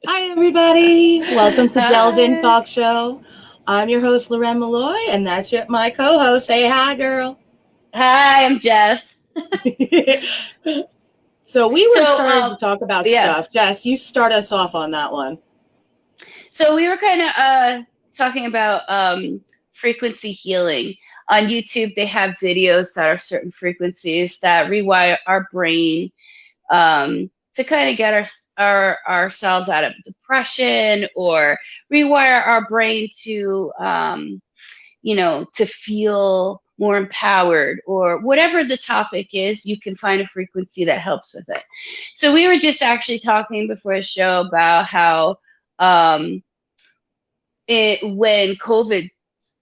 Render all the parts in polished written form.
Hi, everybody. Welcome to Delvin Hi. Talk Show. I'm your host, Loren Molloy, and that's my co-host. Say hi, girl. Hi, I'm Jess. So we were So, starting to talk about yeah. stuff. Jess, you start us off on that one. So we were kind of talking about frequency healing. On YouTube, they have videos that are certain frequencies that rewire our brain to kind of get ourselves out of depression or rewire our brain to to feel more empowered or whatever the topic is, you can find a frequency that helps with it. So we were just actually talking before the show about how um, when COVID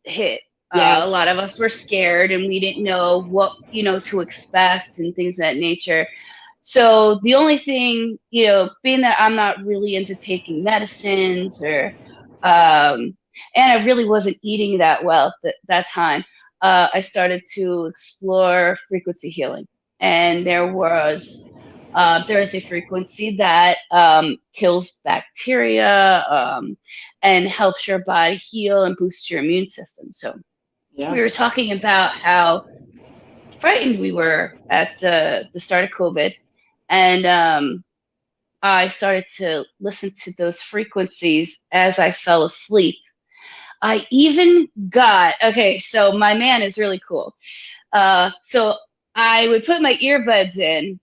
hit, a Yes. lot of us were scared and we didn't know what to expect and things of that nature. So the only thing, being that I'm not really into taking medicines or and I really wasn't eating that well at that time, I started to explore frequency healing. And there is a frequency that kills bacteria and helps your body heal and boosts your immune system. So Yeah. we were talking about how frightened we were at the start of COVID, and I started to listen to those frequencies as I fell asleep. I even got okay. So my man is really cool. So I would put my earbuds in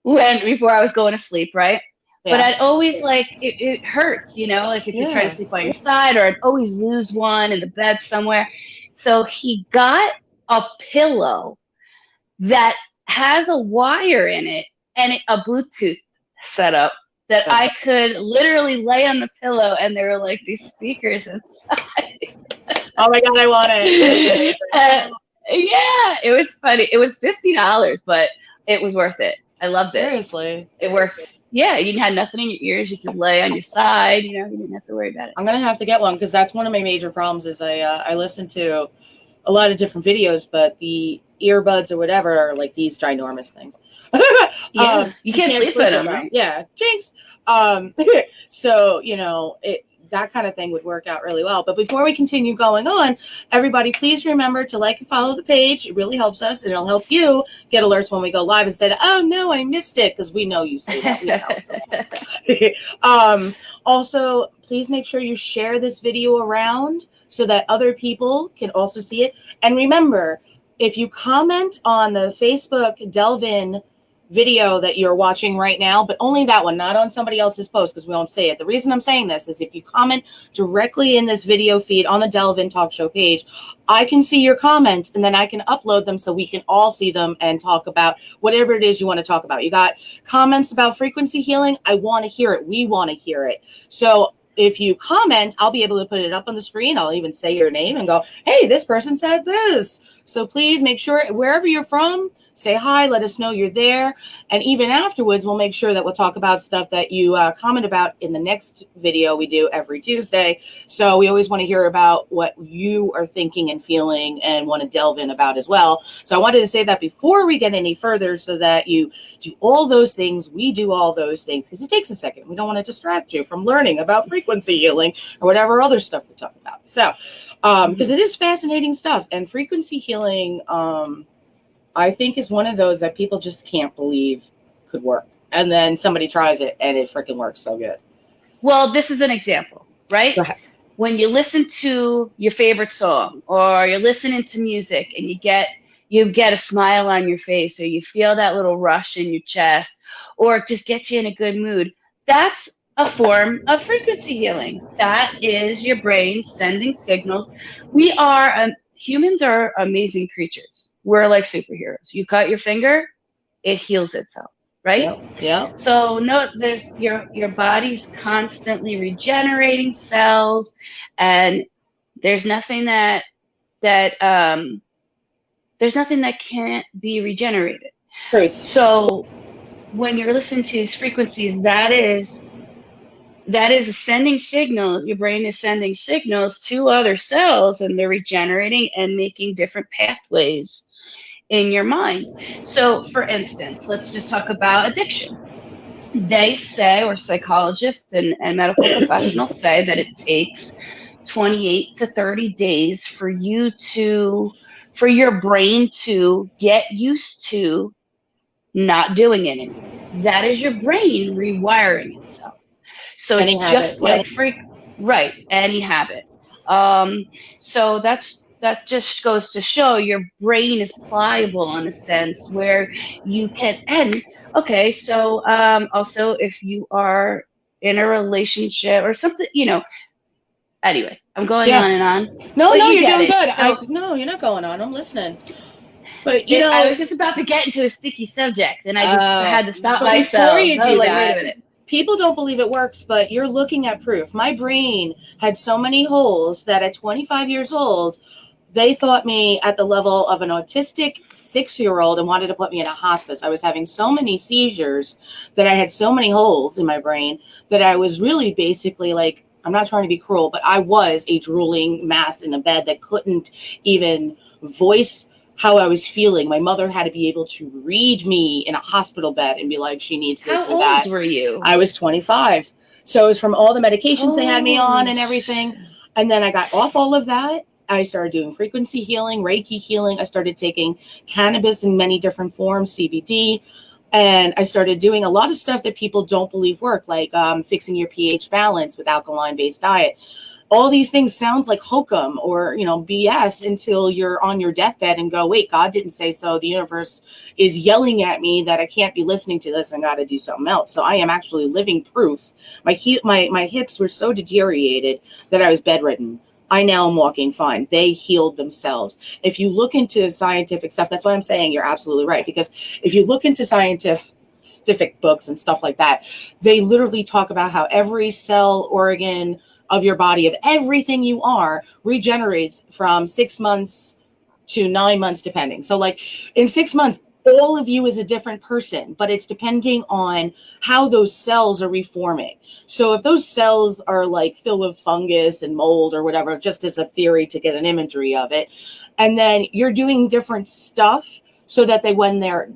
when before I was going to sleep, right? But Yeah. I'd always it hurts, like if you're trying to Yeah. sleep on your side, or I'd always lose one in the bed somewhere. So he got a pillow that has a wire in it and a Bluetooth setup that That's I could literally lay on the pillow, and there were like these speakers inside. Oh my god, I want it. uh, yeah, it was funny. It was $50, but it was worth it. I loved it. Seriously. It worked. Yeah, you had nothing in your ears. You could lay on your side. You didn't have to worry about it. I'm gonna have to get one because that's one of my major problems. Is I listen to a lot of different videos, but the earbuds or whatever are like these ginormous things. Yeah, you You can't can't sleep sleep in with them, them. right? Yeah, jinx. Um, so that kind of thing would work out really well. But before we continue going on, everybody, please remember to like and follow the page. It really helps us, and it'll help you get alerts when we go live instead of oh no, I missed it, because we know you say that. We know it's okay. Also, please make sure you share this video around so that other people can also see it. And remember, if you comment on the Facebook Delvin video that you're watching right now, but only that one, not on somebody else's post, because we won't say it. The reason I'm saying this is if you comment directly in this video feed on the Delvin Talk Show page, I can see your comments and then I can upload them so we can all see them and talk about whatever it is you want to talk about. You got comments about frequency healing? I want to hear it. We want to hear it. So if you comment, I'll be able to put it up on the screen. I'll even say your name and go, hey, this person said this. So please make sure wherever you're from, say hi, let us know you're there. And even afterwards, we'll make sure that we'll talk about stuff that you comment about in the next video we do every Tuesday. So we always want to hear about what you are thinking and feeling and want to delve in about as well. So I wanted to say that before we get any further so that you do all those things. We do all those things because it takes a second. We don't want to distract you from learning about frequency healing or whatever other stuff we talk about. So, because it is fascinating stuff, and frequency healing, I think is one of those that people just can't believe could work. And then somebody tries it and it freaking works so good. Well, this is an example, right? Go ahead. When you listen to your favorite song or you're listening to music and you get a smile on your face, or you feel that little rush in your chest, or it just gets you in a good mood, that's a form of frequency healing. That is your brain sending signals. Humans are amazing creatures. We're like superheroes. You cut your finger, it heals itself, right? Yep. Yep. So no, there's your body's constantly regenerating cells, and there's nothing that there's nothing that can't be regenerated. Truth. So when you're listening to these frequencies, that is sending signals. Your brain is sending signals to other cells, and they're regenerating and making different pathways in your mind. So for instance, let's just talk about addiction. they say, or psychologists and medical professionals say, that it takes 28 to 30 days for your brain to get used to not doing it anymore. That is your brain rewiring itself. So Any it's habit. just Yep. like right, any habit. Um, so that just goes to show your brain is pliable in a sense where you can. And okay, so also if you are in a relationship or something, anyway, I'm going Yeah. on and on, No, but no, you you're get doing it. good. So No, you're not going on. I'm listening. But I was just about to get into a sticky subject, and I just uh, had to stop but before myself. you I was do like, wait a that, minute. people don't believe it works, but you're looking at proof. My brain had so many holes that at 25 years old, they thought me at the level of an autistic 6-year-old and wanted to put me in a hospice. I was having so many seizures that I had so many holes in my brain that I was really basically like, I'm not trying to be cruel, but I was a drooling mass in a bed that couldn't even voice how I was feeling. My mother had to be able to read me in a hospital bed and be like, she needs this How or old that. were you? I was 25. So it was from all the medications they had me on Holy and shit. everything. And then I got off all of that. I started doing frequency healing, Reiki healing. I started taking cannabis in many different forms, CBD. And I started doing a lot of stuff that people don't believe work, like fixing your pH balance with alkaline-based diet. All these things sounds like hokum or BS until you're on your deathbed and go, wait, God didn't say so. The universe is yelling at me that I can't be listening to this and got to do something else. So I am actually living proof. My hips were so deteriorated that I was bedridden. I now am walking fine. They healed themselves. If you look into scientific stuff, that's why I'm saying you're absolutely right. Because if you look into scientific books and stuff like that, they literally talk about how every cell, organ of your body, of everything you are, regenerates from 6 months to 9 months, depending. So, like in 6 months, all of you is a different person, but it's depending on how those cells are reforming. So, if those cells are like filled with fungus and mold or whatever, just as a theory to get an imagery of it, and then you're doing different stuff so that when they're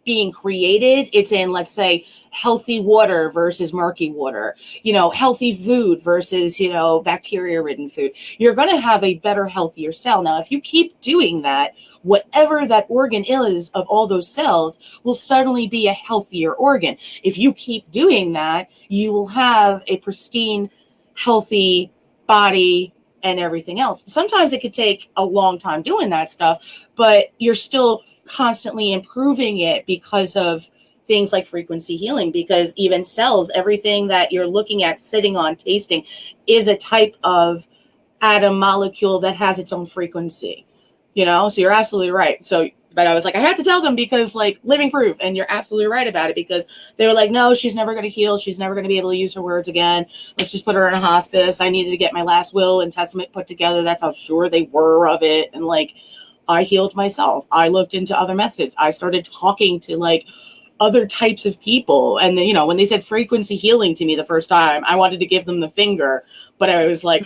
being created, it's in, let's say, healthy water versus murky water, healthy food versus, bacteria ridden food. You're going to have a better, healthier cell. Now, if you keep doing that, whatever that organ is of all those cells will suddenly be a healthier organ. If you keep doing that, you will have a pristine, healthy body and everything else. Sometimes it could take a long time doing that stuff, but you're still constantly improving it because of things like frequency healing, because even cells, everything that you're looking at, sitting on, tasting, is a type of atom molecule that has its own frequency, so you're absolutely right. So but I was like, I have to tell them because like living proof, and you're absolutely right about it, because they were like, no, she's never going to heal, she's never going to be able to use her words again, let's just put her in a hospice. I needed to get my last will and testament put together. That's how sure they were of it. And like, I healed myself. I looked into other methods. I started talking to like other types of people. And then, when they said frequency healing to me the first time, I wanted to give them the finger, but I was like,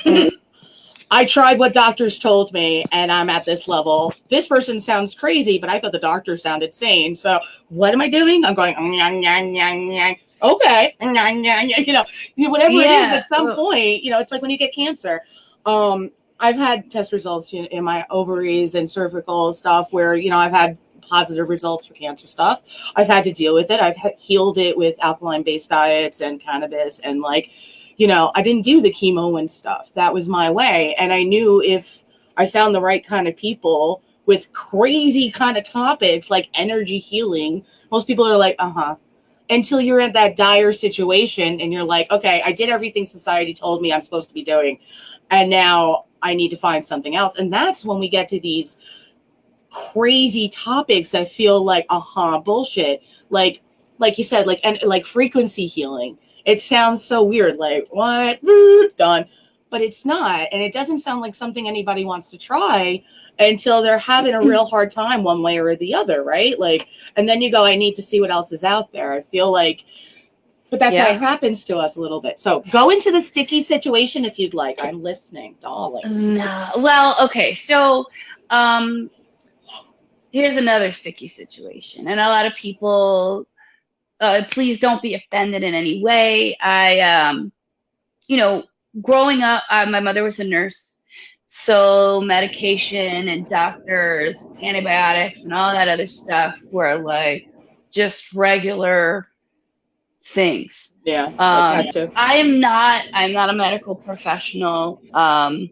I tried what doctors told me and I'm at this level. This person sounds crazy, but I thought the doctor sounded sane. So what am I doing? I'm going, okay. Whatever it is Yeah. at some point, it's like when you get cancer. I've had test results in my ovaries and cervical stuff where, I've had positive results for cancer stuff. I've had to deal with it. I've healed it with alkaline based diets and cannabis and like, I didn't do the chemo and stuff. That was my way. And I knew if I found the right kind of people with crazy kind of topics like energy healing, most people are like, until you're in that dire situation and you're like, okay, I did everything society told me I'm supposed to be doing. And now I need to find something else. And that's when we get to these crazy topics that feel like, bullshit. Like you said, like frequency healing. It sounds so weird, like what? Done. But it's not. And it doesn't sound like something anybody wants to try until they're having a real hard time one way or the other, right? Like, and then you go, I need to see what else is out there. I feel like, but that's why it happens to us a little bit. So go into the sticky situation if you'd like. I'm listening, darling. No. Well, okay. So, here's another sticky situation, and a lot of people please don't be offended in any way. Growing up, my mother was a nurse, so medication and doctors, antibiotics, and all that other stuff were like just regular things. Yeah, I gotcha. I'm not a medical professional. I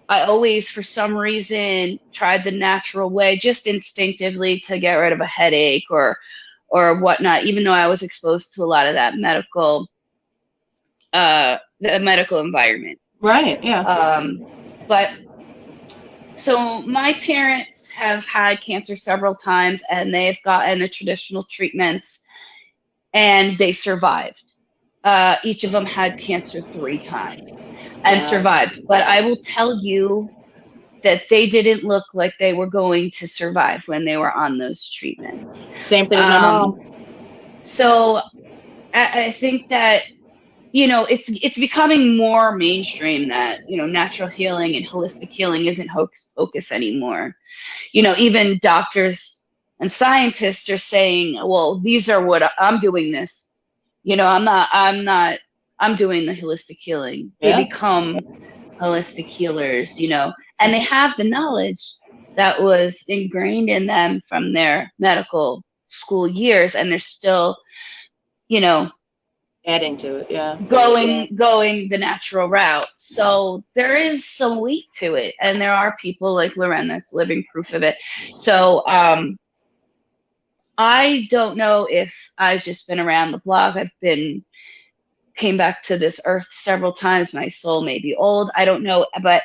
always, for some reason, tried the natural way, just instinctively, to get rid of a headache or whatnot, even though I was exposed to a lot of that the medical environment. Right. Yeah. But so my parents have had cancer several times, and they've gotten the traditional treatments, and they survived. Each of them had cancer 3 times and survived. But I will tell you that they didn't look like they were going to survive when they were on those treatments. Same thing with my mom. So I think that, it's becoming more mainstream that, natural healing and holistic healing isn't hocus pocus anymore. Even doctors and scientists are saying, well, these are what I'm doing this. I'm doing the holistic healing. They become holistic healers, and they have the knowledge that was ingrained in them from their medical school years, and they're still, adding to it. Yeah. Going the natural route. So there is some weight to it, and there are people like Loren that's living proof of it. So I don't know if I've just been around the block. Came back to this earth several times. My soul may be old. I don't know, but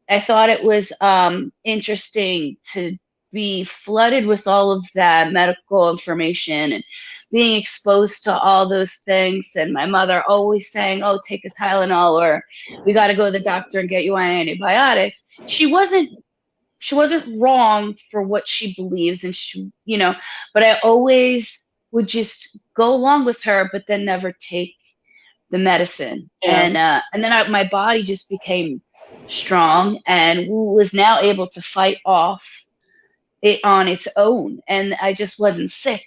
I thought it was interesting to be flooded with all of that medical information and being exposed to all those things. And my mother always saying, oh, take a Tylenol, or we got to go to the doctor and get you on antibiotics. She wasn't wrong for what she believes, and but I always would just go along with her, but then never take the medicine. And then my body just became strong and was now able to fight off it on its own, and I just wasn't sick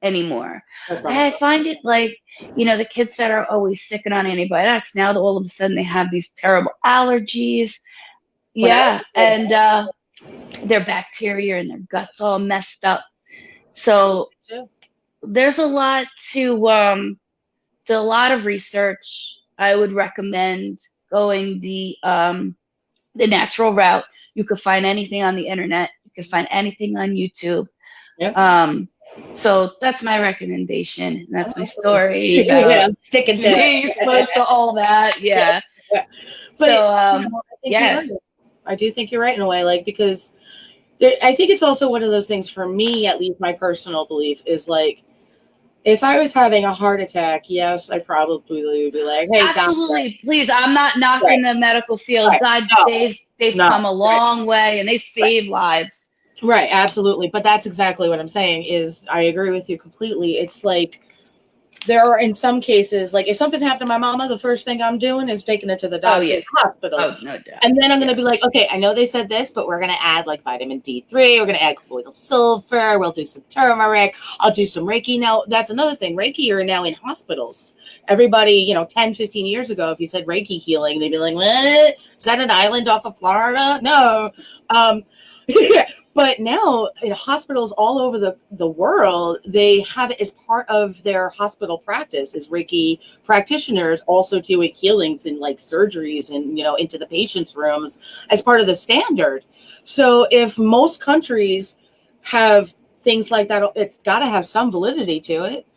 anymore. I find it like, the kids that are always sick and on antibiotics, now that all of a sudden they have these terrible allergies. And their bacteria and their guts all messed up. So there's a lot a lot of research. I would recommend going the natural route. You could find anything on the internet. You could find anything on YouTube. So that's my recommendation. That's my story. I'm sticking to being exposed to all that. Yeah. But so I do think you're right in a way, like, because I think it's also one of those things, for me, at least my personal belief is like, if I was having a heart attack, yes, I probably would be like, hey, absolutely, doctor. Please, I'm not knocking the medical field. God, they've come a long way, and they save lives. Right, absolutely. But that's exactly what I'm saying is I agree with you completely. It's like, there are, in some cases, like if something happened to my mama, the first thing I'm doing is taking it to the doctor's hospital. Oh, no doubt. And then I'm going to be like, okay, I know they said this, but we're going to add like vitamin D3. We're going to add colloidal silver. We'll do some turmeric. I'll do some Reiki. Now, that's another thing. Reiki are now in hospitals. Everybody, 10, 15 years ago, if you said Reiki healing, they'd be like, what? Is that an island off of Florida? No. But now in hospitals all over the world, they have it as part of their hospital practice as Reiki practitioners also doing healings and like surgeries and, into the patient's rooms as part of the standard. So if most countries have things like that, it's got to have some validity to it,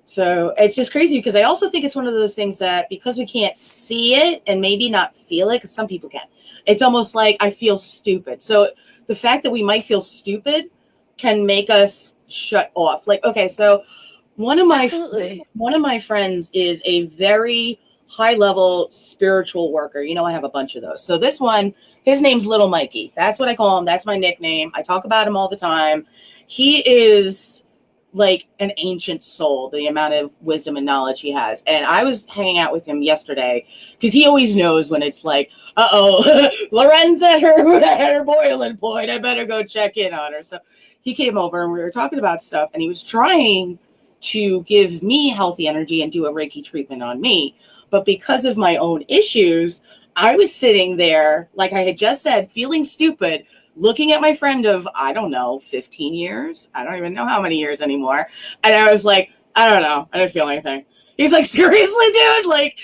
So it's just crazy because I also think it's one of those things that because we can't see it and maybe not feel it, because some people can, it's almost like I feel stupid. So the fact that we might feel stupid can make us shut off. Like, okay, so one of my friends is a very high level spiritual worker. I have a bunch of those. So this one, his name's Little Mikey. That's what I call him. That's my nickname. I talk about him all the time. He is like an ancient soul, the amount of wisdom and knowledge he has. And I was hanging out with him yesterday because he always knows when it's like, uh-oh, Loren's at her boiling point. I better go check in on her. So he came over and we were talking about stuff, and he was trying to give me healthy energy and do a Reiki treatment on me. But because of my own issues, I was sitting there, like I had just said, feeling stupid, looking at my friend of, I don't know, 15 years. I don't even know how many years anymore. And I was like, I don't know. I didn't feel anything. He's like, seriously, dude? Like,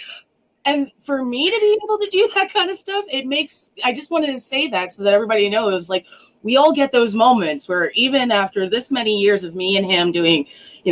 and for me to be able to do that kind of stuff, it makes, I just wanted to say that so that everybody knows, like, we all get those moments where even after this many years of me and him doing,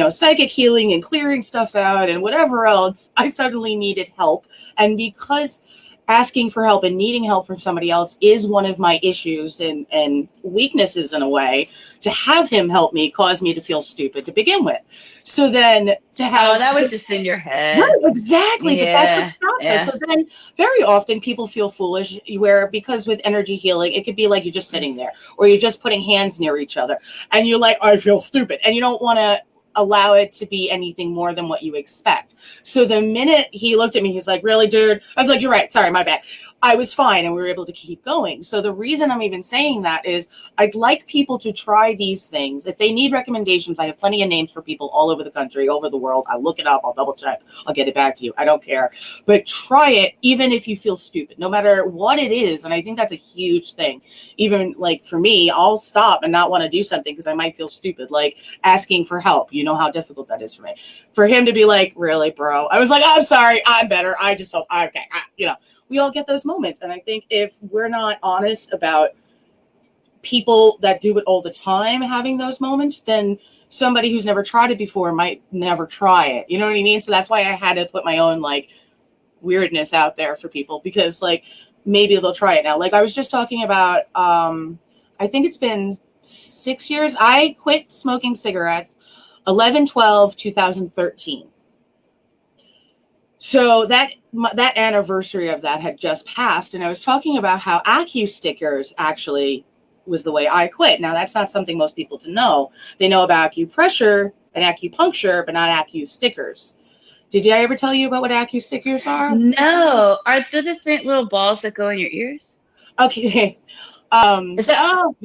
psychic healing and clearing stuff out and whatever else, I suddenly needed help. And because asking for help and needing help from somebody else is one of my issues and weaknesses in a way, to have him help me caused me to feel stupid to begin with. So then to have... Oh, that was just in your head. Right, exactly. Yeah, but that's what stops us. So then very often people feel foolish where, because with energy healing, it could be like you're just sitting there or you're just putting hands near each other and you're like, I feel stupid. And you don't want to allow it to be anything more than what you expect. So the minute he looked at me, he's like, really, dude? I was like, you're right. Sorry, my bad. I was fine. And we were able to keep going. So the reason I'm even saying that is I'd like people to try these things. If they need recommendations, I have plenty of names for people all over the country, over the world. I'll look it up. I'll double check. I'll get it back to you. I don't care. But try it, even if you feel stupid, no matter what it is. And I think that's a huge thing. Even like for me, I'll stop and not want to do something because I might feel stupid, like asking for help. You know how difficult that is for me. For him to be like, really, bro? I was like, I'm sorry. I'm better. I just felt, okay. We all get those moments. And I think if we're not honest about people that do it all the time having those moments, then somebody who's never tried it before might never try it. You know what I mean? So that's why I had to put my own like weirdness out there for people, because like maybe they'll try it now. Like I was just talking about, I think it's been 6 years. I quit smoking cigarettes 11/12/2013. So that anniversary of that had just passed, and I was talking about how Acu stickers actually was the way I quit. Now, that's not something most people to know. They know about acupressure and acupuncture, but not Acu stickers. Did I ever tell you about what Acu stickers are? No. Are they the little balls that go in your ears? Okay. Is that...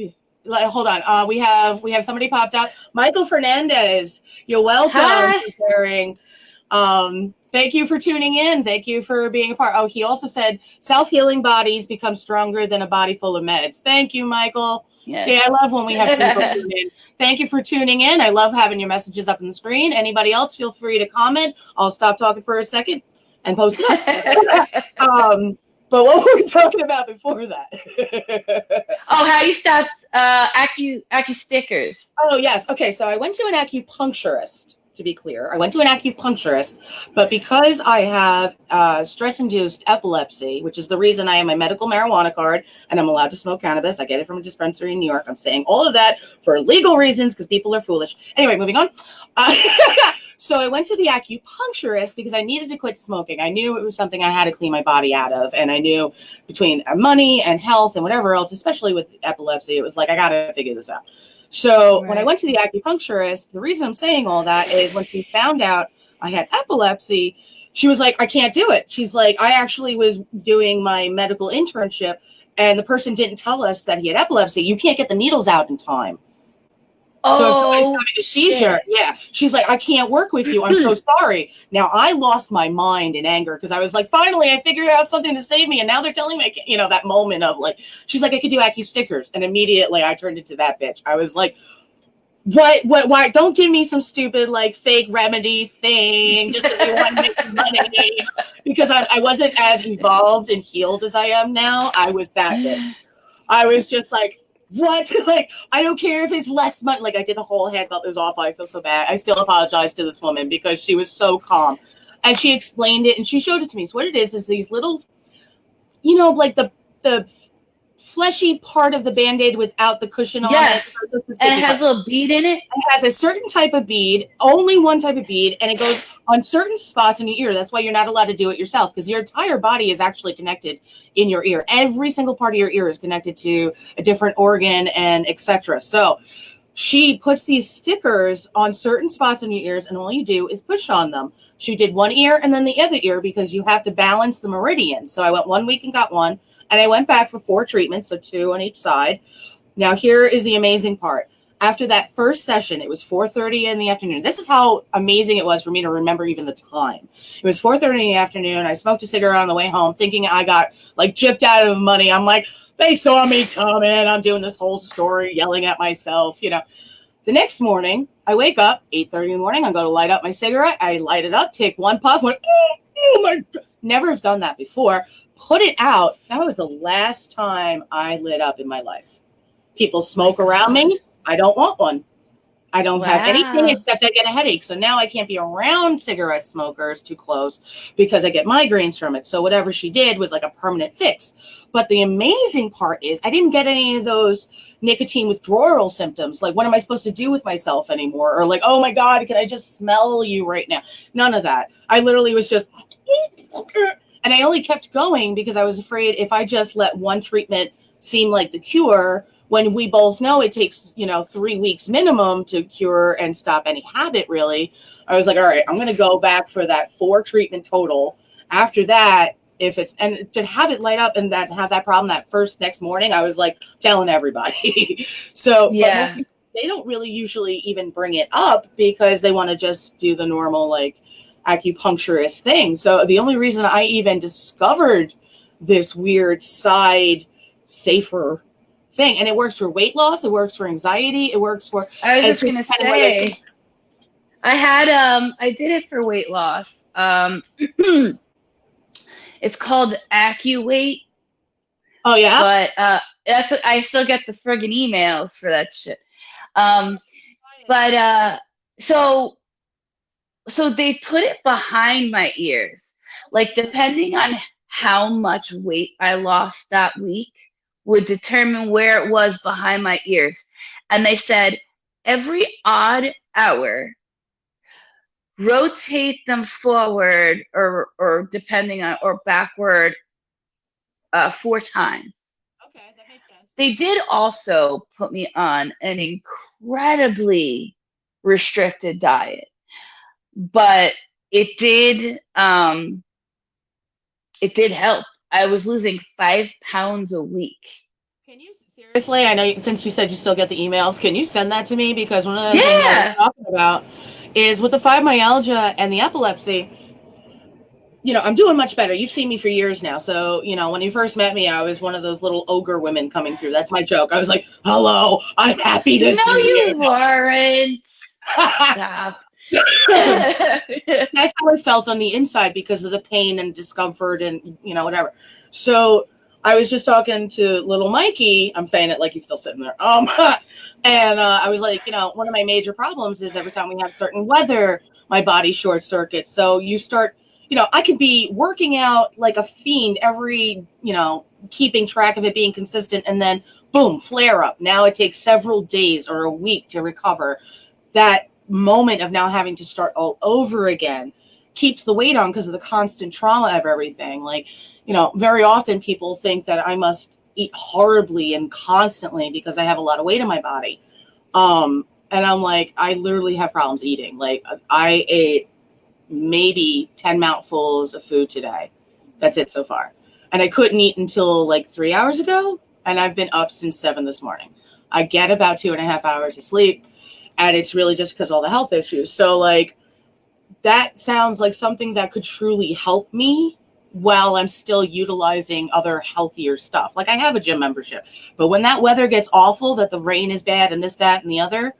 Hold on. We have somebody popped out. Michael Fernandez. You're welcome. Hi. For sharing. Thank you for tuning in. Thank you for being a part. Oh, he also said self-healing bodies become stronger than a body full of meds. Thank you, Michael. Yes. See, I love when we have people tune in. Thank you for tuning in. I love having your messages up on the screen. Anybody else, feel free to comment. I'll stop talking for a second and post it up. But what were we talking about before that? Oh, how you stopped acu stickers. Oh, yes. Okay, so I went to an acupuncturist. To be clear, I went to an acupuncturist, but because I have stress-induced epilepsy, which is the reason I have my medical marijuana card and I'm allowed to smoke cannabis. I get it from a dispensary in New York. I'm saying all of that for legal reasons because people are foolish. Anyway, moving on. So I went to the acupuncturist because I needed to quit smoking. I knew it was something I had to clean my body out of, and I knew between money and health and whatever else, especially with epilepsy, it was like I got to figure this out. So when I went to the acupuncturist, the reason I'm saying all that is when she found out I had epilepsy, she was like, I can't do it. She's like, I actually was doing my medical internship and the person didn't tell us that he had epilepsy. You can't get the needles out in time. So if somebody's having a seizure, yeah. She's like, I can't work with you. I'm so sorry. Now, I lost my mind in anger because I was like, finally, I figured out something to save me. And now they're telling me, I can't, that moment of like, she's like, I could do Acu stickers. And immediately I turned into that bitch. I was like, what, why? Don't give me some stupid, like, fake remedy thing just because you want to make money. Because I wasn't as evolved and healed as I am now. I was that bitch. I was just like, what? Like, I don't care if it's less money. Like, I did the whole head belt. It was awful. I feel so bad. I still apologize to this woman because she was so calm. And she explained it and she showed it to me. So what it is these little, like the fleshy part of the Band-Aid without the cushion on it. And it has a little bead in it? It has a certain type of bead, only one type of bead, and it goes on certain spots in your ear. That's why you're not allowed to do it yourself, because your entire body is actually connected in your ear. Every single part of your ear is connected to a different organ and etc. So she puts these stickers on certain spots in your ears, and all you do is push on them. She did one ear and then the other ear because you have to balance the meridian. So I went 1 week and got one, and I went back for 4 treatments, so 2 on each side. Now here is the amazing part. After that first session, it was 4:30 in the afternoon. This is how amazing it was for me to remember even the time. It was 4:30 in the afternoon. I smoked a cigarette on the way home, thinking I got like gypped out of money. I'm like, they saw me coming. I'm doing this whole story, yelling at myself, you know. The next morning, I wake up, 8:30 in the morning. I go to light up my cigarette. I light it up, take one puff, went, oh my God. Never have done that before. Put it out. That was the last time I lit up in my life. People smoke around me. I don't want one. I don't have anything except I get a headache. So now I can't be around cigarette smokers too close because I get migraines from it. So whatever she did was like a permanent fix. But the amazing part is I didn't get any of those nicotine withdrawal symptoms. Like, what am I supposed to do with myself anymore? Or like, oh my God, can I just smell you right now? None of that. I literally was just, and I only kept going because I was afraid if I just let one treatment seem like the cure, when we both know it takes, 3 weeks minimum to cure and stop any habit, really. I was like, all right, I'm going to go back for that 4 treatment total. After that, if it's, and to have it light up and that have that problem that next morning, I was like telling everybody. So, Yeah. but they don't really usually even bring it up because they want to just do the normal, like, acupuncturist thing. So the only reason I even discovered this weird side safer thing, and it works for weight loss, it works for anxiety, it works for, I was just gonna say, I did it for weight loss. It's called AccuWeight. Oh yeah, but I still get the friggin' emails for that shit. But so they put it behind my ears, like depending on how much weight I lost that week would determine where it was behind my ears. And they said every odd hour, rotate them forward or depending on, or backward 4 times. okay, that makes sense. They did also put me on an incredibly restricted diet, but it did help. I was losing 5 pounds a week. Can you seriously? I know since you said you still get the emails, can you send that to me? Because one of the things I was talking about is with the fibromyalgia and the epilepsy. I'm doing much better. You've seen me for years now. So, when you first met me, I was one of those little ogre women coming through. That's my joke. I was like, hello, I'm happy to see you. No, you weren't. Stop. That's how I felt on the inside because of the pain and discomfort and, whatever. So I was just talking to little Mikey. I'm saying it like he's still sitting there. And I was like, one of my major problems is every time we have certain weather, my body short circuits. So you start, I could be working out like a fiend every, keeping track of it being consistent, and then boom, flare up. Now it takes several days or a week to recover. That moment of now having to start all over again keeps the weight on because of the constant trauma of everything. Like, very often people think that I must eat horribly and constantly because I have a lot of weight in my body. And I'm like, I literally have problems eating. Like, I ate maybe 10 mouthfuls of food today. That's it so far. And I couldn't eat until like 3 hours ago. And I've been up since 7 this morning. I get about 2.5 hours of sleep. And it's really just because of all the health issues. So like, that sounds like something that could truly help me while I'm still utilizing other healthier stuff. Like, I have a gym membership, but when that weather gets awful, that the rain is bad and this, that, and the other,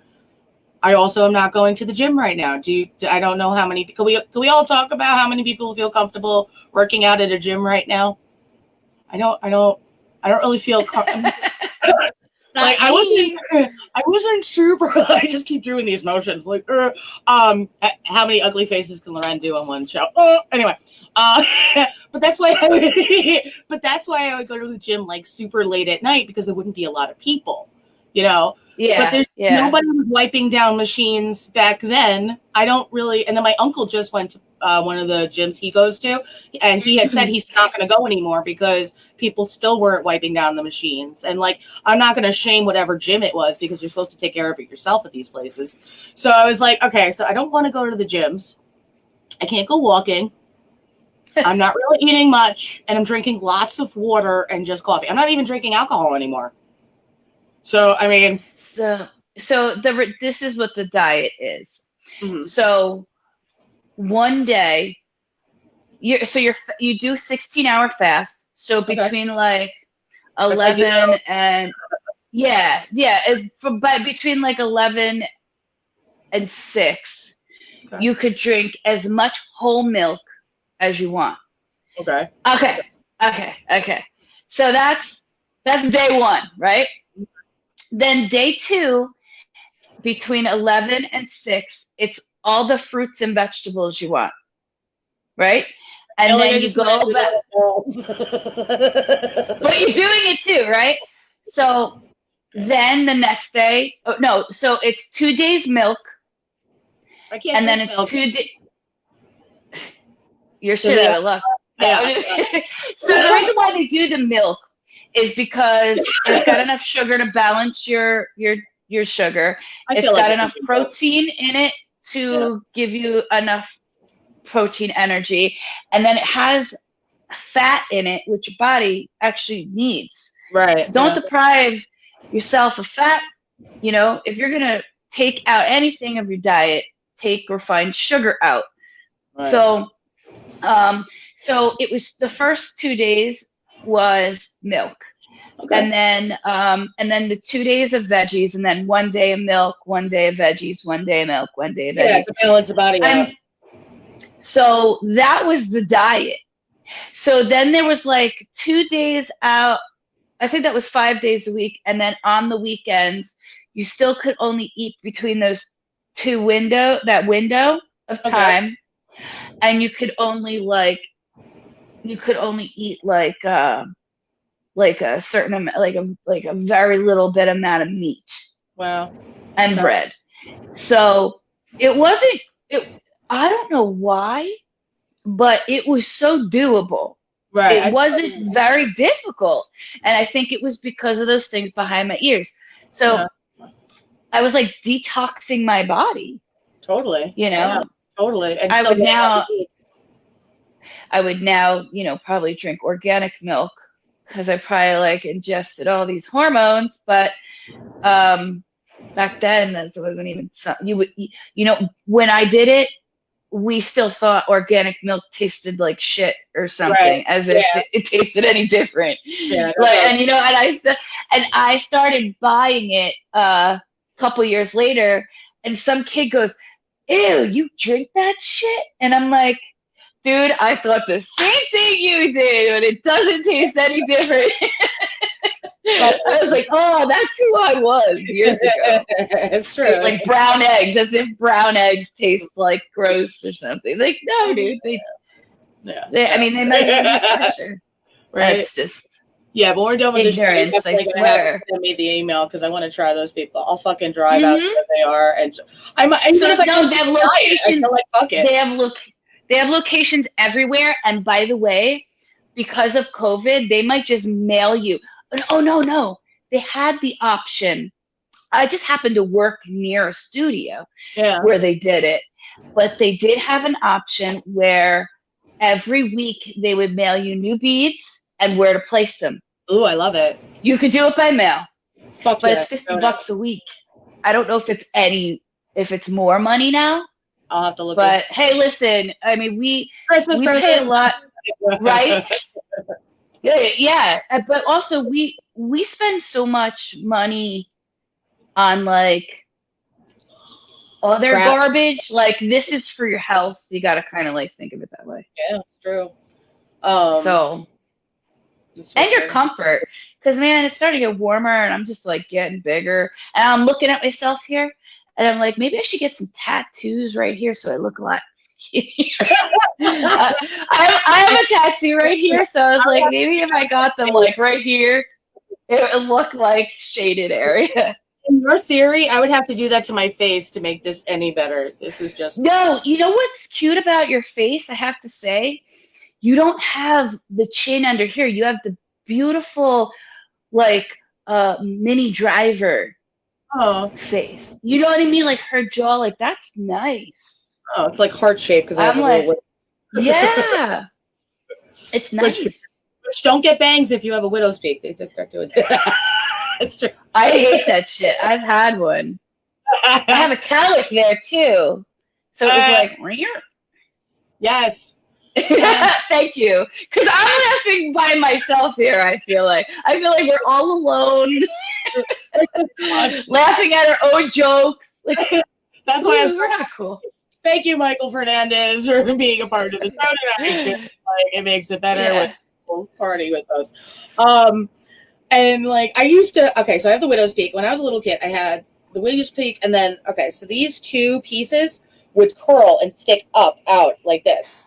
I also am not going to the gym right now. I don't know how many, can we all talk about how many people feel comfortable working out at a gym right now? I don't really feel like I wasn't super. I just keep doing these motions. Like, how many ugly faces can Loren do on one show? Anyway, but that's why I would go to the gym like super late at night because there wouldn't be a lot of people, Yeah. But nobody was wiping down machines back then. I don't really. And then my uncle just went to one of the gyms he goes to, and he had said he's not going to go anymore because people still weren't wiping down the machines. And like, I'm not going to shame whatever gym it was because you're supposed to take care of it yourself at these places. So I was like, okay, so I don't want to go to the gyms. I can't go walking. I'm not really eating much, and I'm drinking lots of water and just coffee. I'm not even drinking alcohol anymore. So, I mean, this is what the diet is. mm-hmm. So one day, you do 16-hour fast. So between like 11 and between like 11 and 6, you could drink as much whole milk as you want. Okay. So that's day 1, right? Then day 2, between 11 and 6, it's all the fruits and vegetables you want, right? And then you go back. But you're doing it too, right? So then the next day, so it's 2 days milk. I can't. And then it's milk. 2 days. You're shit out of luck. Yeah. So the reason why they do the milk is because it's got enough sugar to balance your sugar. It's got enough protein in it to give you enough protein energy, and then it has fat in it, which your body actually needs. Right. So don't deprive yourself of fat. You know, if you're gonna take out anything of your diet, take refined sugar out. Right. So it was the first 2 days was milk. Okay. And then the 2 days of veggies, and then 1 day of milk, 1 day of veggies, 1 day of milk, 1 day of veggies. Yeah, to balance the body out. So that was the diet. So then there was like 2 days out. I think that was 5 days a week. And then on the weekends, you still could only eat between those that window of time. Okay. And you could only eat like a certain amount, like a very little bit amount of meat. Wow. And bread. So I don't know why, but it was so doable. Right. It wasn't very difficult. And I think it was because of those things behind my ears. So I was like detoxing my body. Totally. You know? Yeah, totally. And I would now, probably drink organic milk because I probably like ingested all these hormones. But back then, that wasn't even something when I did it, we still thought organic milk tasted like shit or something, as if it tasted any different. Yeah, and I started buying it a couple years later, and some kid goes, "Ew, you drink that shit?" And I'm like, "Dude, I thought the same thing you did, but it doesn't taste any different." I was like, "Oh, that's who I was years ago." It's true. Like brown eggs, as if brown eggs taste like gross or something. Like, no, dude. They might be fresher. Right? It's just but we're done with this. Ignorance, I swear. Send me the email because I want to try those people. I'll fucking drive out where they are, and they have locations. They have locations everywhere. And by the way, because of COVID, they might just mail you. Oh, no. They had the option. I just happened to work near a studio where they did it. But they did have an option where every week they would mail you new beads and where to place them. Ooh, I love it. You could do it by mail. But it's $50 a week. I don't know if it's more money now. I'll have to look. But hey, listen, I mean, we pay a lot, right? Yeah. But also we spend so much money on like other garbage. Like, this is for your health. You got to kind of like think of it that way. Yeah, it's true. And your comfort, because man, it's starting to get warmer, and I'm just like getting bigger, and I'm looking at myself here, and I'm like, maybe I should get some tattoos right here so I look a lot skinnier. I have a tattoo right here, so I was like, maybe if I got them like right here, it would look like shaded area. in your theory, I would have to do that to my face to make this any better. This is just No, you know what's cute about your face? I have to say, you don't have the chin under here. You have the beautiful, like, mini driver oh face. You know what I mean? Like her jaw, like that's nice. oh, it's like heart shaped because I have I'm a little like, yeah, it's which nice. don't get bangs if you have a widow's peak. They just start doing it's true. I hate that shit. I've had one. I have a cowlick there too. So it was like, yes. Yes. thank you. Because I'm laughing by myself here, I feel like. We're all alone, laughing at our own jokes. Like, that's why we're not cool. Thank you, Michael Fernandez, for being a part of the show tonight. Like, it makes it better when people party with us. And like I used to, okay, so I have the widow's peak. When I was a little kid, I had the widow's peak, and then so these two pieces would curl and stick up out like this.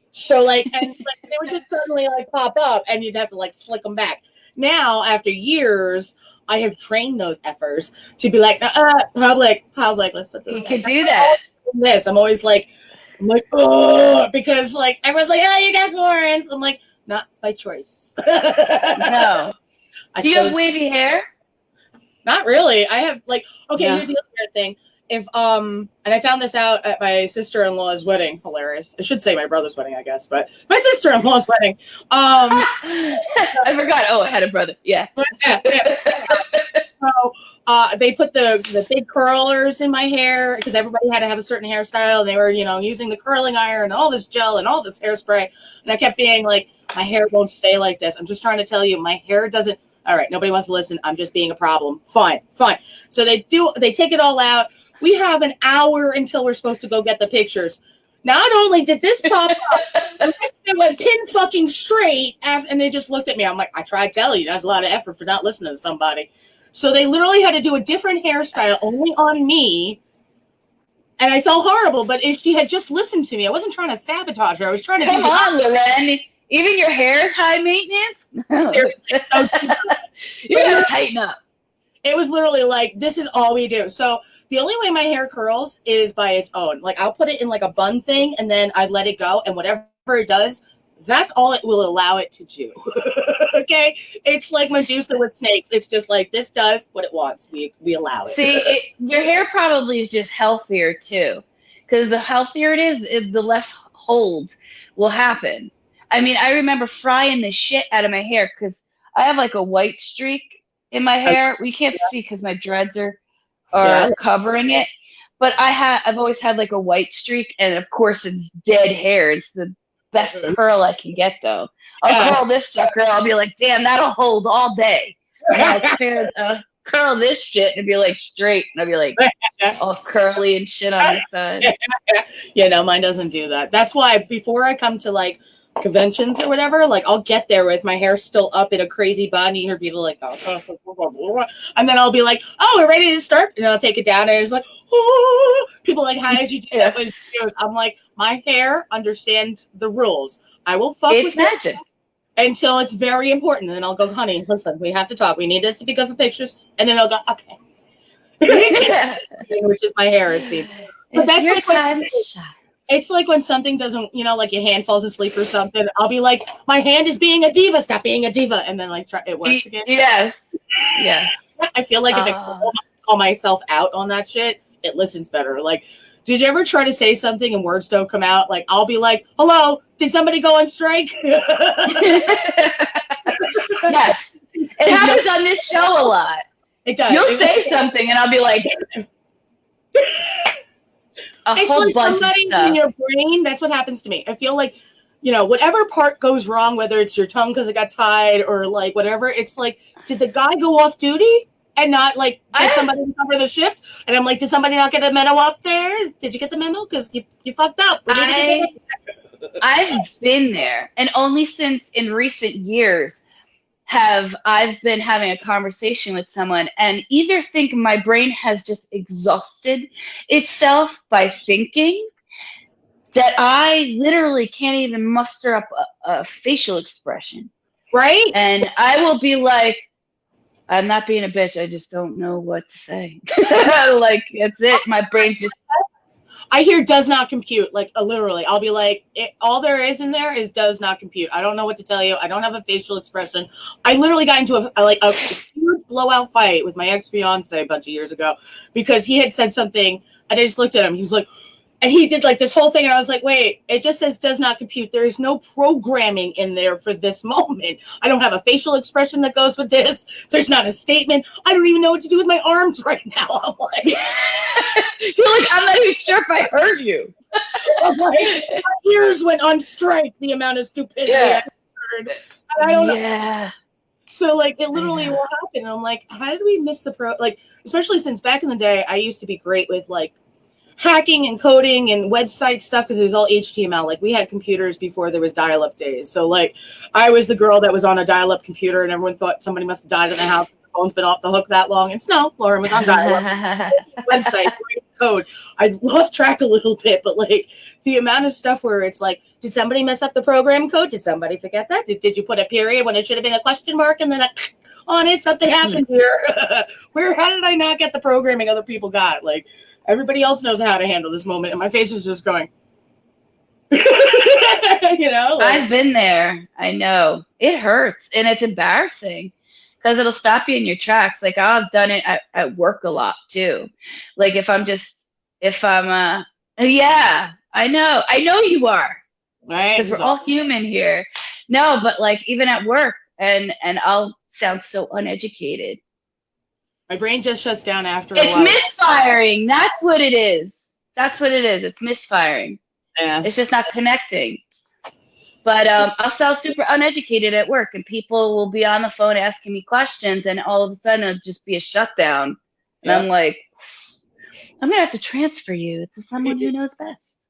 So like, and like they would just suddenly like pop up, and you'd have to like slick them back. Now, after years, I have trained those effers to be like, public, let's put this. You can do that. I'm always like, oh, because like everyone's like, oh, you got horns. I'm like, not by choice. No. Do you have wavy hair? Not really. I have like, okay, here's the other thing. If and I found this out at my sister-in-law's wedding. Hilarious. I should say my brother's wedding, I guess, but my sister-in-law's wedding. I forgot. Oh, I had a brother. Yeah. So they put the big curlers in my hair because everybody had to have a certain hairstyle. And they were, using the curling iron and all this gel and all this hairspray. And I kept being like, my hair won't stay like this. I'm just trying to tell you, my hair doesn't. All right, nobody wants to listen. I'm just being a problem. Fine. So they take it all out. We have an hour until we're supposed to go get the pictures. Not only did this pop up, it went pin fucking straight, and they just looked at me. I'm like, I tried telling you, that's a lot of effort for not listening to somebody. So they literally had to do a different hairstyle only on me, and I felt horrible. But if she had just listened to me, I wasn't trying to sabotage her. I was trying to come on, Loren. Even your hair is high maintenance. You gotta tighten up. It was literally like, this is all we do. So the only way my hair curls is by its own. Like I'll put it in like a bun thing, and then I let it go, and whatever it does, that's all it will allow it to do. Okay, it's like Medusa with snakes. It's just like this does what it wants. We allow it. See, your hair probably is just healthier too, because the healthier it is, the less holds will happen. I mean, I remember frying the shit out of my hair because I have like a white streak in my hair. We can't see because my dreads are covering it. But I've always had like a white streak, and of course it's dead hair. It's the best curl I can get though. I'll curl this sucker. I'll be like, damn, that'll hold all day. And I'll curl this shit and be like straight, and I'll be like all curly and shit on this side. Yeah, no, mine doesn't do that. That's why before I come to like conventions or whatever, like I'll get there with my hair still up in a crazy bun. You hear people like, oh, and then I'll be like, oh, we're ready to start, and I'll take it down, and it's like, oh, people like, how did you do that? I'm like, my hair understands the rules. I will fuck with magic until it's very important, and then I'll go, honey, listen, we have to talk. We need this to be good for pictures, and then I'll go, okay, which is my hair, it seems. But that's your time. It's like when something doesn't, like your hand falls asleep or something. I'll be like, my hand is being a diva. Stop being a diva. And then like it works again. Yes. I feel like if I call myself out on that shit, it listens better. Like, did you ever try to say something and words don't come out? Like, I'll be like, hello, did somebody go on strike? Yes. It happens on this show a lot. It does. You'll say something and I'll be like... It's like somebody in your brain. That's what happens to me. I feel like, whatever part goes wrong, whether it's your tongue because it got tied or like whatever, it's like, did the guy go off duty and not like did somebody cover the shift? And I'm like, did somebody not get a memo up there? Did you get the memo? Because you fucked up. I've been there, and only since in recent years I've been having a conversation with someone and either think my brain has just exhausted itself by thinking that I literally can't even muster up a facial expression. Right. And I will be like, I'm not being a bitch. I just don't know what to say. Like, that's it. My brain just. I hear does not compute, like literally. I'll be like, all there is in there is does not compute. I don't know what to tell you. I don't have a facial expression. I literally got into a huge blowout fight with my ex-fiance a bunch of years ago because he had said something, and I just looked at him. He's like, and he did like this whole thing, and I was like, wait, it just says does not compute. There is no programming in there for this moment. I don't have a facial expression that goes with this. There's not a statement. I don't even know what to do with my arms right now. I'm like, you're like, I'm not even sure if I heard you. I'm like, my ears went on strike, the amount of stupidity I heard. And I don't know. So like it literally will happen. And I'm like, how did we miss the like, especially since back in the day, I used to be great with like hacking and coding and website stuff because it was all HTML. Like we had computers before there was dial-up days. So like I was the girl that was on a dial-up computer and everyone thought somebody must have died in the house. The phone's been off the hook that long. And no, Loren was on dial-up. Website, code. I lost track a little bit, but like the amount of stuff where it's like, did somebody mess up the program code? Did somebody forget that? Did you put a period when it should have been a question mark and then on it? Something happened here. How did I not get the programming other people got? Like, everybody else knows how to handle this moment, and my face is just going. You know, like, I've been there. I know it hurts, and it's embarrassing because it'll stop you in your tracks. Like I've done it at work a lot too. Like if I'm yeah, I know you are, right? Because we're all human here. No, but like even at work, and I'll sound so uneducated. My brain just shuts down after a while. It's misfiring. That's what it is. It's misfiring. Yeah. It's just not connecting. But I'll sound super uneducated at work, and people will be on the phone asking me questions, and all of a sudden it'll just be a shutdown. And I'm like, I'm going to have to transfer you to someone who knows best.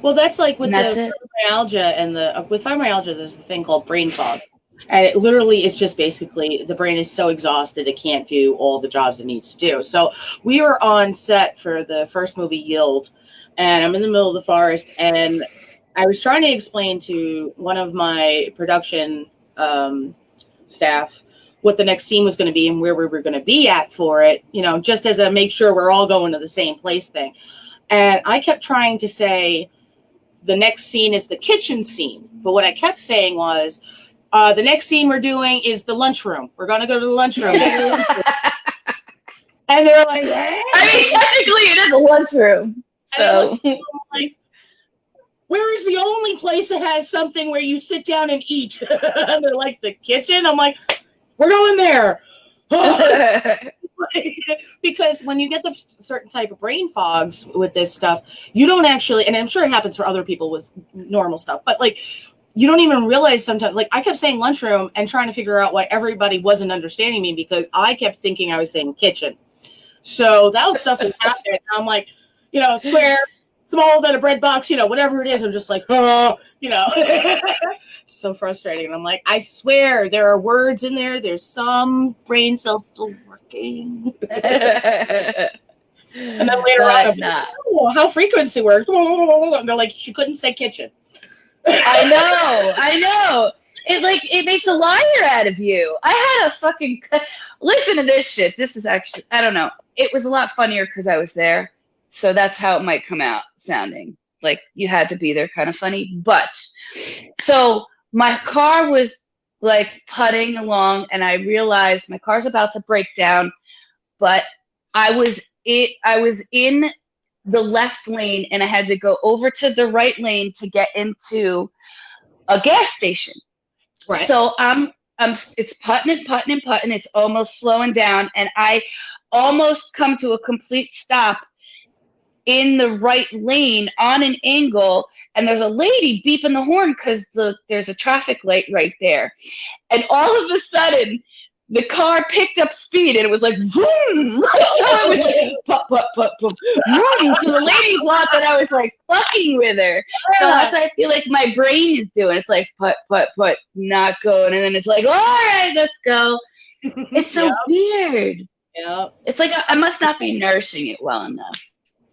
Well, that's like with the fibromyalgia and with fibromyalgia, there's a thing called brain fog. And it literally is just basically the brain is so exhausted it can't do all the jobs it needs to do. So we were on set for the first movie Yield, and I'm in the middle of the forest, and I was trying to explain to one of my production staff what the next scene was going to be and where we were going to be at for it, you know, just as a make sure we're all going to the same place thing. And I kept trying to say the next scene is the kitchen scene. But what I kept saying was, the next scene we're doing is the lunchroom. We're going to go to the lunchroom. And they're like, hey. I mean, technically it is a lunchroom. So, like, where is the only place that has something where you sit down and eat? And they're like, the kitchen? I'm like, we're going there. Because when you get the certain type of brain fogs with this stuff, you don't actually, and I'm sure it happens for other people with normal stuff, but like, you don't even realize sometimes, like I kept saying lunchroom and trying to figure out why everybody wasn't understanding me because I kept thinking I was saying kitchen. So that was stuff that happened. I'm like, you know, square, smaller than a bread box, you know, whatever it is. I'm just like, oh, you know, so frustrating. And I'm like, I swear there are words in there. There's some brain cells still working. And then later on, like, oh, how frequency works. And they're like, she couldn't say kitchen. I know. It makes a liar out of you. I had a fucking listen to this shit. This is actually, I don't know. It was a lot funnier because I was there, so that's how it might come out sounding like you had to be there, kind of funny. But so my car was like putting along, and I realized my car's about to break down, but I was in the left lane, and I had to go over to the right lane to get into a gas station. Right. So it's putting. It's almost slowing down, and I almost come to a complete stop in the right lane on an angle, and there's a lady beeping the horn because there's a traffic light right there, and all of a sudden the car picked up speed and it was like vroom. So it was like pop, pop, pop, pop, vroom. So the lady thought that I was like fucking with her. So that's what I feel like my brain is doing. It's like put, not going, and then it's like, all right, let's go. It's so weird. Yeah. It's like I must not be nourishing it well enough.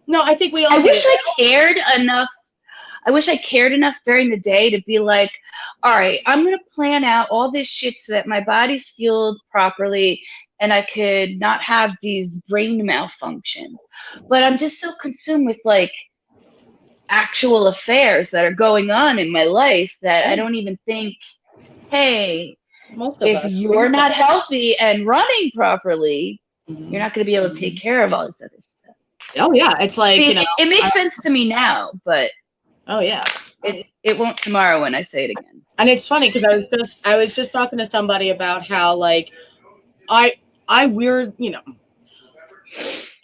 No, I think we all. I wish I cared enough. I wish I cared enough during the day to be like, all right, I'm going to plan out all this shit so that my body's fueled properly and I could not have these brain malfunctions. But I'm just so consumed with like actual affairs that are going on in my life that I don't even think, hey, Most of if us. you're not healthy and running properly, Mhm. you're not going to be able to take care of all this other stuff. Oh yeah, it's like, See, you know. it makes sense to me now, but Oh yeah. it won't tomorrow when I say it again. And it's funny because I was just talking to somebody about how like I weird, you know,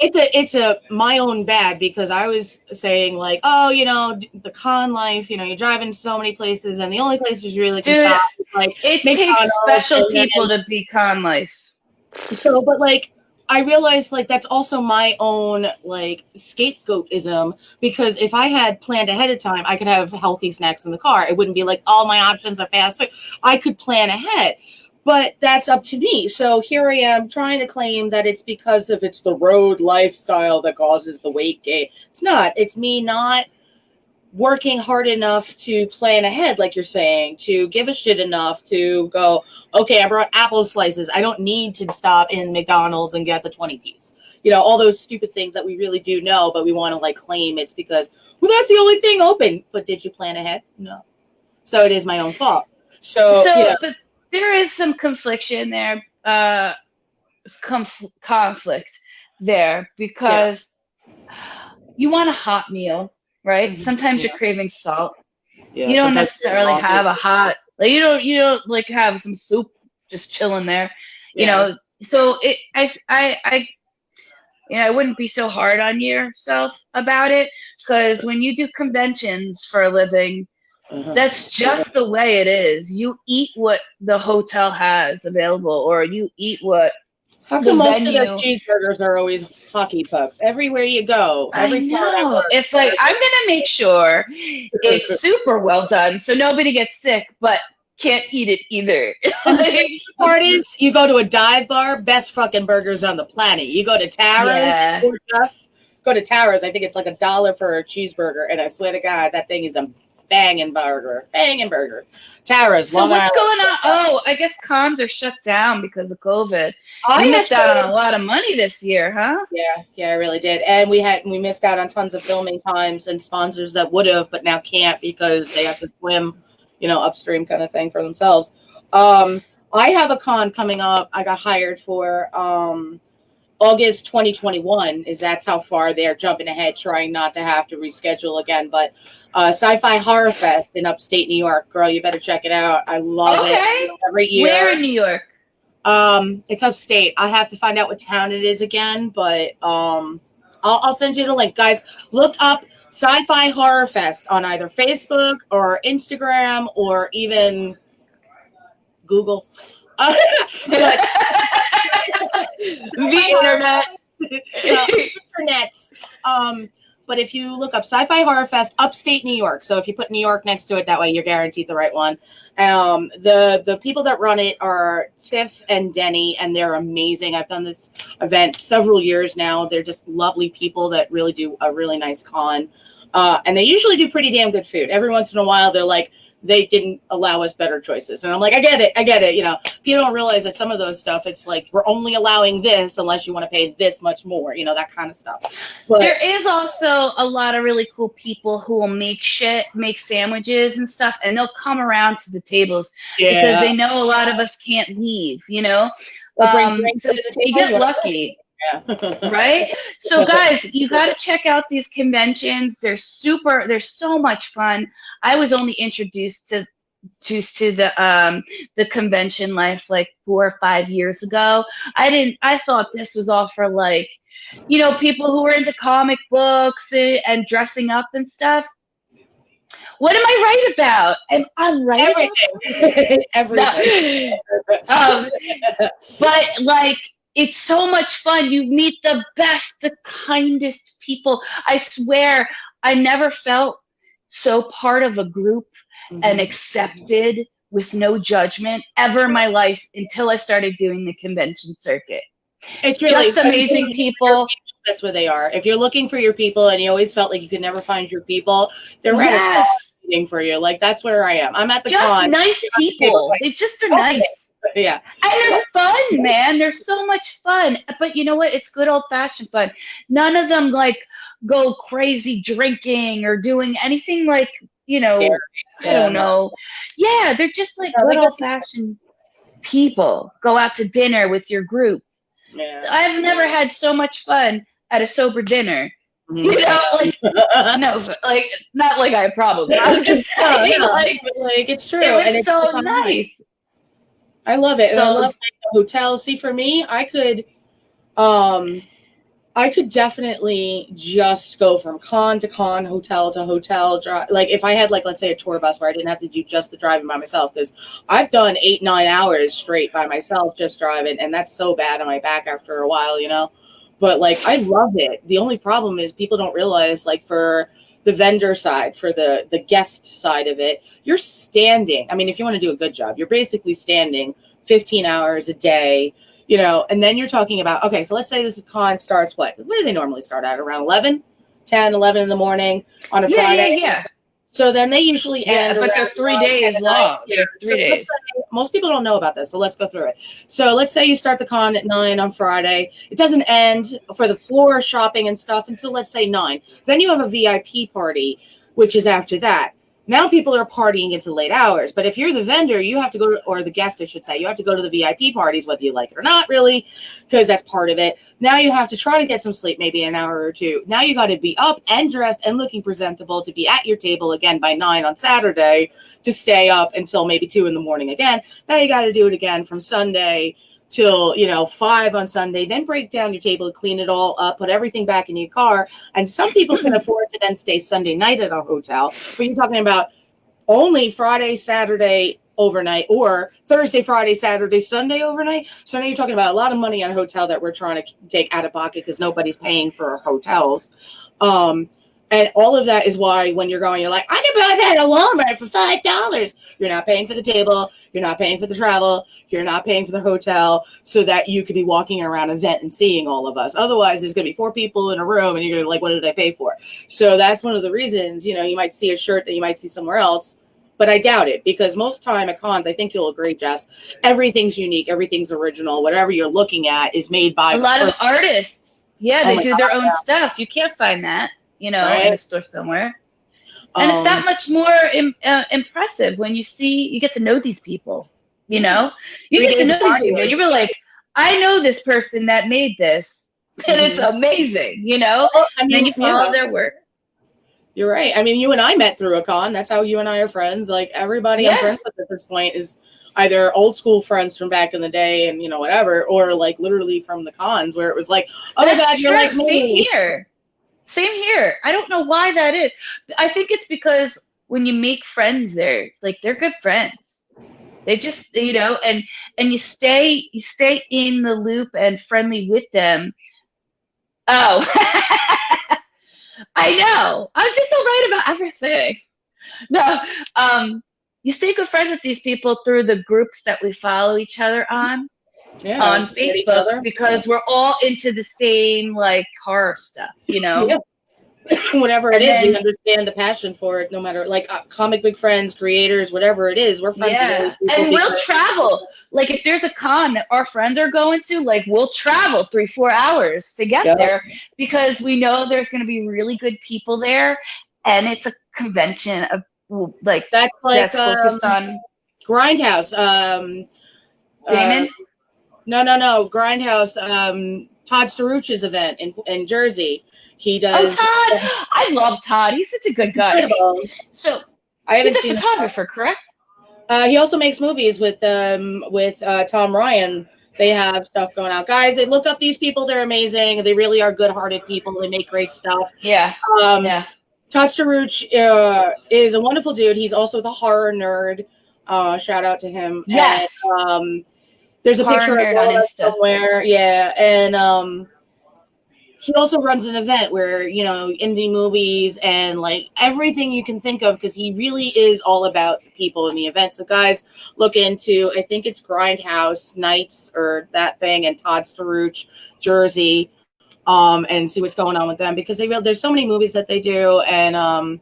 it's a my own bad because I was saying like, oh, you know, the con life, you know, you're driving so many places and the only places you really can Dude, stop is like it takes McDonald's. special And then, people to be con life. so, but like I realized like that's also my own like scapegoatism because if I had planned ahead of time, I could have healthy snacks in the car. It wouldn't be like all my options are fast food. I could plan ahead. But that's up to me. So here I am trying to claim that it's because of it's the road lifestyle that causes the weight gain. It's not. It's me not working hard enough to plan ahead, like you're saying, to give a shit enough to go, okay, I brought apple slices. I don't need to stop in McDonald's and get the 20 piece. You know, all those stupid things that we really do know, but we want to like claim it's because, well, that's the only thing open. But did you plan ahead? No. So it is my own fault. So, yeah. But there is some confliction there, conflict there because you want a hot meal, right? Mm-hmm. Sometimes you're craving salt. Yeah, you don't necessarily have a hot, like you don't like have some soup just chilling there, you know. So I wouldn't be so hard on yourself about it because when you do conventions for a living, that's just the way it is. You eat what the hotel has available, or you eat what How the come most of their venue. cheeseburgers are always hockey pucks? Everywhere you go, I every part I know. work, It's like I'm gonna make sure it's super well done so nobody gets sick, but can't eat it either. The part is, you go to a dive bar, best fucking burgers on the planet. You go to Tara's, or Jeff, go to Tara's. I think it's like $1 for a cheeseburger, and I swear to God, that thing is a banging burger. Tara's. So what's going on? Oh, I guess cons are shut down because of COVID. I You missed out on a lot of money this year, huh? Yeah, I really did. And we missed out on tons of filming times and sponsors that would have, but now can't because they have to swim, you know, upstream kind of thing for themselves. I have a con coming up. I got hired for August 2021. That's how far they're jumping ahead, trying not to have to reschedule again. But Sci-Fi Horror Fest in upstate New York, girl, you better check it out. I love it every year. Where in New York? It's upstate. I have to find out what town it is again, but I'll send you the link, guys. Look up Sci-Fi Horror Fest on either Facebook or Instagram or even Google. The internet. Internets. But if you look up Sci-Fi Horror Fest, upstate New York. So if you put New York next to it, that way you're guaranteed the right one. The people that run it are Tiff and Denny, and they're amazing. I've done this event several years now. They're just lovely people that really do a really nice con. And they usually do pretty damn good food. Every once in a while, they're like, they didn't allow us better choices. And I'm like, I get it. You know, people don't realize that some of those stuff, it's like, we're only allowing this unless you want to pay this much more, you know, that kind of stuff. But there is also a lot of really cool people who will make sandwiches and stuff, and they'll come around to the tables because they know a lot of us can't leave, you know? So you get lucky. Yeah. Right? So guys, you got to check out these conventions. They're so much fun. I was only introduced to the convention life like 4 or 5 years ago. I thought this was all for like, you know, people who were into comic books and dressing up and stuff. What am I right about? I'm right. Everything. But like, it's so much fun. You meet the best, the kindest people. I swear, I never felt so part of a group and accepted with no judgment ever in my life until I started doing the convention circuit. It's really just amazing people. That's where they are. If you're looking for your people and you always felt like you could never find your people, they're right. Yes. evening for you. Like, that's where I am. I'm at the just con. nice people. They just are nice. Yeah. And they're fun, man. They're so much fun. But you know what? It's good old-fashioned fun. None of them, like, go crazy drinking or doing anything like, Scary. I don't know. Yeah, they're just like good old-fashioned people. Go out to dinner with your group. Yeah. I've never had so much fun at a sober dinner. Like, no, like, not like I have problems. I'm just saying, like, it's true. It was and so nice. I love it. So, and I love like, the hotels. See, for me, I could definitely just go from con to con, hotel to hotel. Like if I had, like, let's say a tour bus where I didn't have to do just the driving by myself, because I've done 8-9 hours straight by myself just driving, and that's so bad on my back after a while, But like, I love it. The only problem is people don't realize, like, for the vendor side, for the guest side of it, you're standing. I mean, if you want to do a good job, you're basically standing 15 hours a day. And then you're talking about, okay, so let's say this con starts, what do they normally start at? Around 11 in the morning on a Friday? Yeah. So then they usually end. But they're 3 days long. Yeah, 3 days. Most people don't know about this, so let's go through it. So let's say you start the con at 9 on Friday. It doesn't end for the floor shopping and stuff until, let's say, 9. Then you have a VIP party, which is after that. Now people are partying into late hours. But if you're the vendor, you have to go to, or the guest, I should say, you have to go to the VIP parties, whether you like it or not, really, because that's part of it. Now you have to try to get some sleep, maybe an hour or two. Now you got to be up and dressed and looking presentable to be at your table again by 9 on Saturday to stay up until maybe 2 in the morning again. Now you got to do it again from Sunday till 5 on Sunday, then break down your table, clean it all up, put everything back in your car. And some people can afford to then stay Sunday night at a hotel, but you're talking about only Friday, Saturday overnight, or Thursday, Friday, Saturday, Sunday overnight. So now you're talking about a lot of money on a hotel that we're trying to take out of pocket because nobody's paying for hotels. And all of that is why when you're going, you're like, I can buy that at Walmart for $5. You're not paying for the table. You're not paying for the travel. You're not paying for the hotel so that you could be walking around an event and seeing all of us. Otherwise, there's going to be 4 people in a room and you're going to be like, what did I pay for? So that's one of the reasons, you might see a shirt that you might see somewhere else. But I doubt it, because most time at cons, I think you'll agree, Jess, everything's unique. Everything's original. Whatever you're looking at is made by a lot of artists. Yeah, they do their own stuff. You can't find that. In a store somewhere. And it's that much more impressive when you get to know these people, You get to know these people. You were like, I know this person that made this, and it's amazing, Well, and then you follow their work. You're right. I mean, you and I met through a con. That's how you and I are friends. Like, everybody I'm friends with at this point is either old school friends from back in the day and, whatever, or like literally from the cons where it was like, oh my God, you're like me. Same here. I don't know why that is. I think it's because when you make friends there, like, they're good friends. They just, and you stay in the loop and friendly with them. Oh, I know. I'm just so right about everything. No, you stay good friends with these people through the groups that we follow each other on. Yeah, on Facebook, because we're all into the same, like, horror stuff, Yeah. Whatever it is, we understand the passion for it, no matter, like, comic book friends, creators, whatever it is, we're friends with those people. And we'll travel. Like, if there's a con that our friends are going to, like, we'll travel 3-4 hours to get there, because we know there's going to be really good people there, and it's a convention of, like that's focused on Grindhouse. Damon? No. Grindhouse. Todd Starucci's event in Jersey. He does. Oh, Todd! I love Todd. He's such a good guy. So I haven't he's seen a photographer, correct? He also makes movies with Tom Ryan. They have stuff going out. Guys, look up these people. They're amazing. They really are good-hearted people. They make great stuff. Yeah. Todd Starucci is a wonderful dude. He's also the horror nerd. Shout out to him. Yes. And, there's a picture of him somewhere. Yeah. And he also runs an event where, indie movies and, like, everything you can think of, because he really is all about the people in the event. So, guys, look into, I think it's Grindhouse Nights or that thing, and Todd Starucci, Jersey, and see what's going on with them, because there's so many movies that they do, and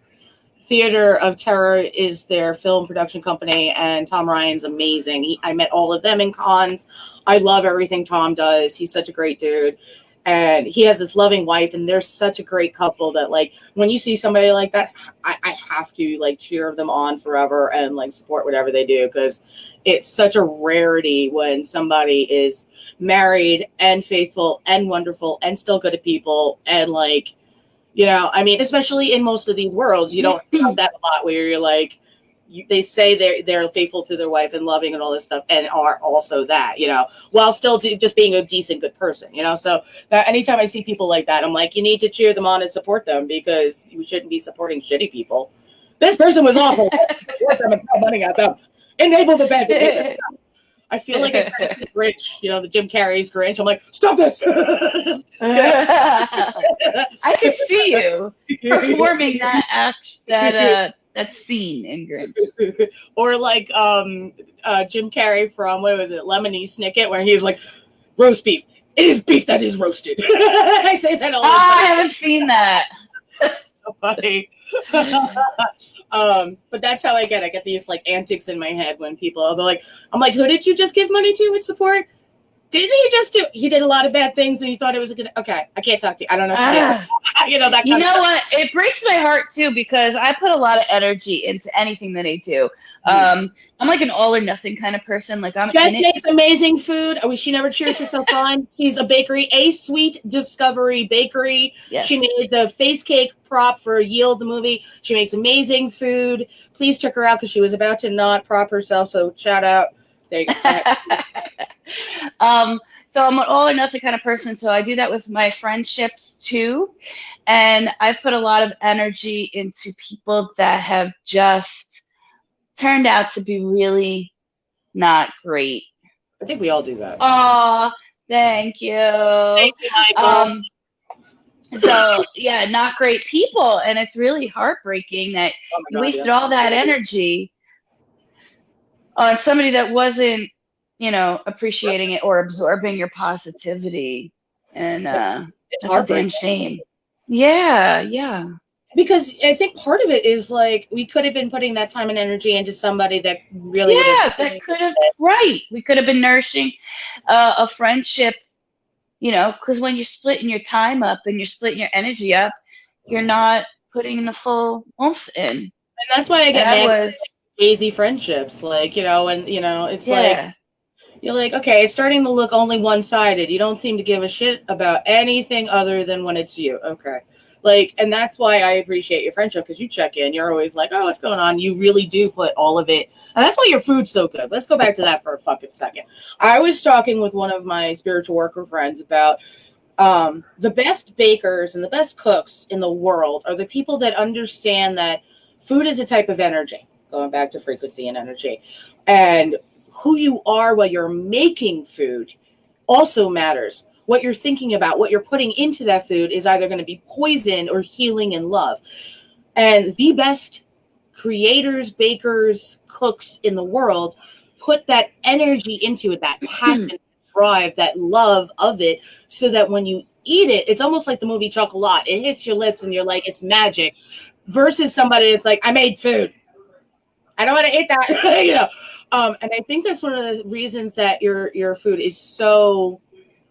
Theater of Terror is their film production company, and Tom Ryan's amazing. I met all of them in cons. I love everything Tom does. He's such a great dude. And he has this loving wife, and they're such a great couple that, like, when you see somebody like that, I have to, like, cheer them on forever and, like, support whatever they do, because it's such a rarity when somebody is married and faithful and wonderful and still good at people and, like, I mean, especially in most of these worlds, you don't have that a lot where you're like, they say they're faithful to their wife and loving and all this stuff, and are also that, while still just being a decent, good person, So that anytime I see people like that, I'm like, you need to cheer them on and support them, because you shouldn't be supporting shitty people. This person was awful. Support them and throw money at them. Enable the bad behavior. I feel like I the Grinch, the Jim Carrey's Grinch. I'm like, stop this. I could see you performing that scene in Grinch. Or like Jim Carrey from, what was it, Lemony Snicket, where he's like, roast beef. It is beef that is roasted. I say that all the time. I haven't seen that. That's so funny. But that's how I get these like antics in my head when people are like, I'm like, who did you just give money to with support? Didn't he just he did a lot of bad things and you thought it was a good, okay, I can't talk to you. I don't know what to do. That you know what? It breaks my heart too, because I put a lot of energy into anything that I do. I'm like an all or nothing kind of person. Like Jess makes amazing food. She never cheers herself on. She's a bakery, A Sweet Discovery Bakery. Yes. She made the face cake prop for Yield the movie. She makes amazing food. Please check her out, because she was about to not prop herself. So shout out. There you go. So I'm an all or nothing kind of person. So I do that with my friendships too. And I've put a lot of energy into people that have just turned out to be really not great. I think we all do that. Oh, thank you. Thank you, Michael. So yeah, not great people. And it's really heartbreaking that you wasted all that energy on somebody that wasn't, appreciating it or absorbing your positivity. And it's a damn shame. Yeah. Because I think part of it is like, we could have been putting that time and energy into somebody that really that could have, right. We could have been nourishing a friendship, because when you're splitting your time up and you're splitting your energy up, you're not putting the full oomph in. And that's why I get mad lazy friendships, like, it's like, you're like, okay, it's starting to look only one-sided. You don't seem to give a shit about anything other than when it's you. Okay. Like, and that's why I appreciate your friendship, because you check in. You're always like, oh, what's going on? You really do put all of it. And that's why your food's so good. Let's go back to that for a fucking second. I was talking with one of my spiritual worker friends about the best bakers and the best cooks in the world are the people that understand that food is a type of energy, going back to frequency and energy. And who you are while you're making food also matters. What you're thinking about, what you're putting into that food is either going to be poison or healing and love. And the best creators, bakers, cooks in the world put that energy into it, that passion, drive, that love of it, so that when you eat it, it's almost like the movie Chocolat. It hits your lips and you're like, it's magic. Versus somebody that's like, I made food. I don't want to eat that. And I think that's one of the reasons that your food is so,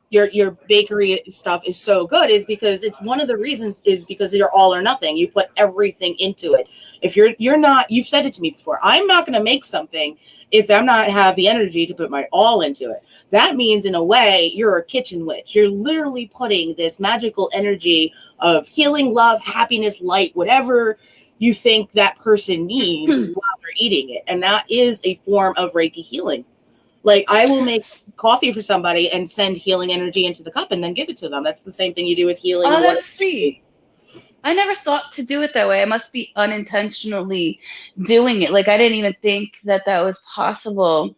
your bakery stuff is so good, is because it's one of the reasons is because you're all or nothing. You put everything into it. If you're not, you've said it to me before, I'm not going to make something if I'm not have the energy to put my all into it. That means, in a way, you're a kitchen witch. You're literally putting this magical energy of healing, love, happiness, light, whatever you think that person needs while they're eating it. And that is a form of Reiki healing. Like, I will make coffee for somebody and send healing energy into the cup and then give it to them. That's the same thing you do with healing. Oh, that's sweet. I never thought to do it that way. I must be unintentionally doing it. Like, I didn't even think that was possible.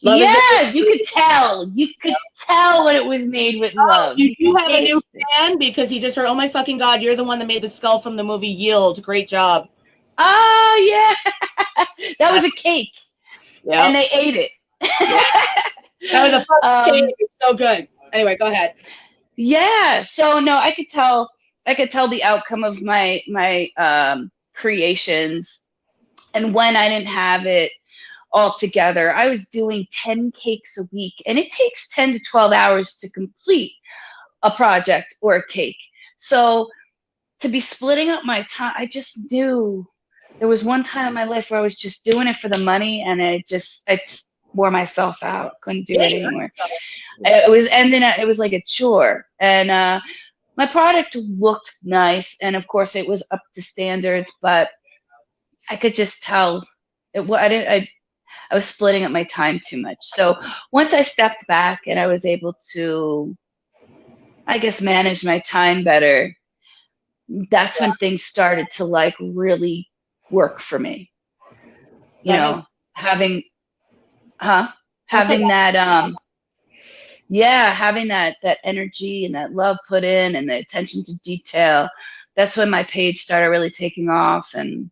Yes, you could tell. You could tell when it was made with love. You have a new fan because he just heard, oh my fucking God, you're the one that made the skull from the movie Yield. Great job. Oh, yeah. That was a cake. Yeah. And they ate it. That was a fucking cake. It's so good. Anyway, go ahead. Yeah. So, no, I could tell the outcome of my creations. And when I didn't have it all together, I was doing 10 cakes a week. And it takes 10 to 12 hours to complete a project or a cake. So to be splitting up my time, I just knew there was one time in my life where I was just doing it for the money, and I just wore myself out. Couldn't do it anymore. It was like a chore. And my product looked nice, and of course it was up to standards, but I could just tell I was splitting up my time too much. So once I stepped back and I was able to, I guess, manage my time better, that's when things started to like really work for me. You know, having that having that energy and that love put in and the attention to detail. That's when my page started really taking off, and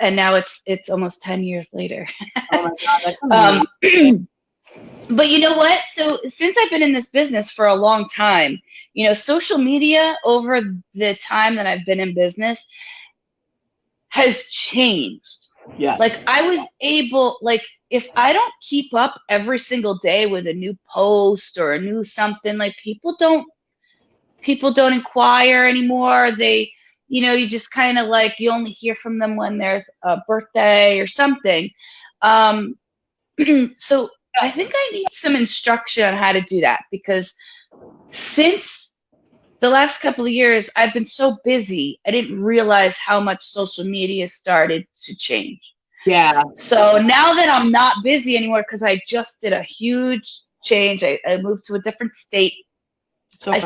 now it's almost 10 years later. Oh my God, but you know what? So since I've been in this business for a long time, you know, social media over the time that I've been in business has changed. Yes. Like I was able, like if I don't keep up every single day with a new post or a new something, like people don't inquire anymore. They, you know, you just kind of like, you only hear from them when there's a birthday or something. So I think I need some instruction on how to do that, because since the last couple of years, I've been so busy, I didn't realize how much social media started to change. Yeah. So now that I'm not busy anymore, because I just did a huge change, I moved to a different state. So I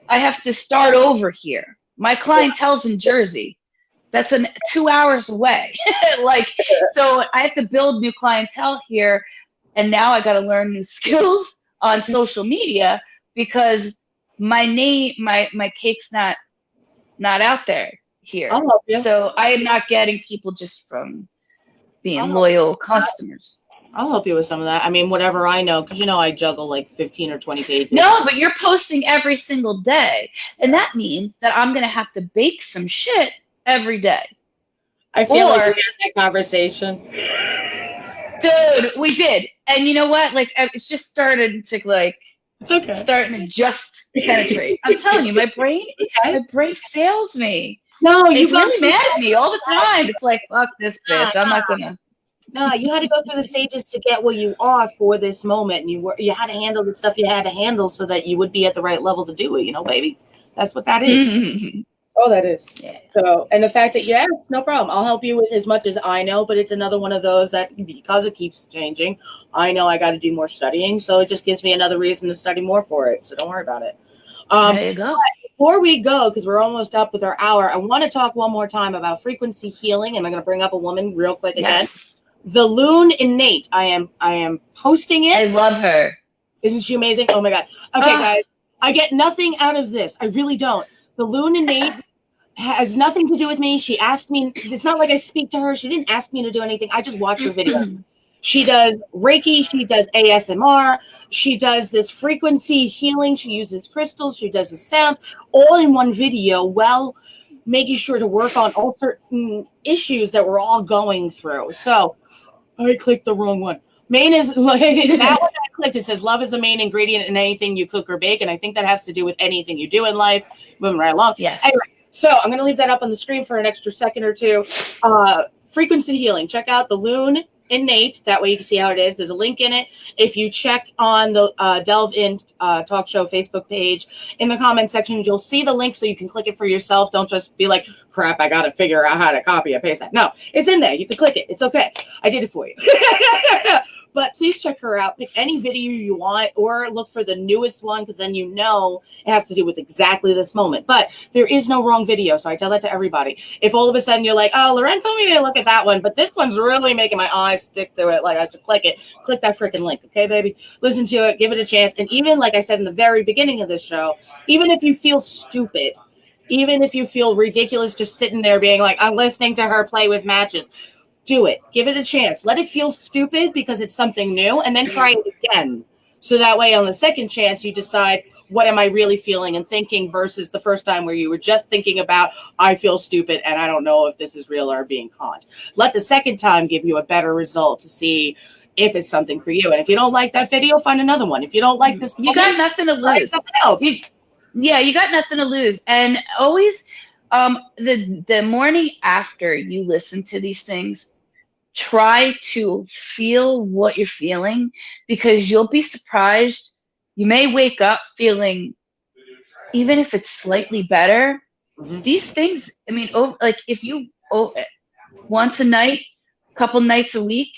have to start over here. My clientele's in Jersey. That's 2 hours away. Like, so I have to build new clientele here. And now I got to learn new skills on social media, because my cake's not out there here. I'll help you. So I am not getting people just from being loyal customers. I'll help you with some of that. I mean, whatever I know, because you know I juggle like 15 or 20 pages. No, but you're posting every single day. And that means that I'm going to have to bake some shit every day. I feel like we had that conversation. Dude, we did. And you know what? Like, it's just started to like, it's okay. Starting to just penetrate. I'm telling you, my brain fails me. No, it's really mad at me all the time. It's like, fuck this bitch. I'm not gonna. No, you had to go through the stages to get where you are for this moment, and you had to handle the stuff you had to handle so that you would be at the right level to do it. You know, baby, that's what that is. Oh, that is. Yeah. So, and the fact that you asked, no problem. I'll help you with as much as I know, but it's another one of those that, because it keeps changing, I know I got to do more studying. So it just gives me another reason to study more for it. So don't worry about it. There you go. Before we go, because we're almost up with our hour, I want to talk one more time about frequency healing, and I'm going to bring up a woman real quick again. The Loren Innate. I am posting it. I love her. Isn't she amazing? Oh my God. Okay, guys, I get nothing out of this. I really don't. The Loren Innate has nothing to do with me. She asked me. It's not like I speak to her. She didn't ask me to do anything. I just watch her videos. She does Reiki. She does ASMR. She does this frequency healing. She uses crystals. She does the sounds all in one video, while making sure to work on all certain issues that we're all going through. So I clicked the wrong one. Main is like that one I clicked. It says love is the main ingredient in anything you cook or bake. And I think that has to do with anything you do in life. Moving right along. Yes. Anyway, so I'm going to leave that up on the screen for an extra second or two. Frequency healing. Check out the Loren Innate. That way you can see how it is. There's a link in it. If you check on the Delve In Talk Show Facebook page, in the comment section, you'll see the link so you can click it for yourself. Don't just be like, crap, I got to figure out how to copy and paste that. No, it's in there. You can click it. It's okay. I did it for you. But please check her out. Pick any video you want, or look for the newest one, because then you know it has to do with exactly this moment. But there is no wrong video, so I tell that to everybody. If all of a sudden you're like, oh, Loren told me to look at that one, but this one's really making my eyes stick to it, like I should click it. Click that freaking link, okay, baby? Listen to it, give it a chance. And even, like I said in the very beginning of this show, even if you feel stupid, even if you feel ridiculous just sitting there being like, I'm listening to her play with matches, do it. Give it a chance. Let it feel stupid because it's something new, and then try it again. So that way on the second chance, you decide, what am I really feeling and thinking versus the first time where you were just thinking about, I feel stupid and I don't know if this is real or being conned. Let the second time give you a better result to see if it's something for you. And if you don't like that video, find another one. If you don't like this, you got nothing to try lose. something else. You got nothing to lose. And always, the morning after you listen to these things, try to feel what you're feeling, because you'll be surprised. You may wake up feeling, even if it's slightly better, these things, I mean, like if you once a night, couple nights a week,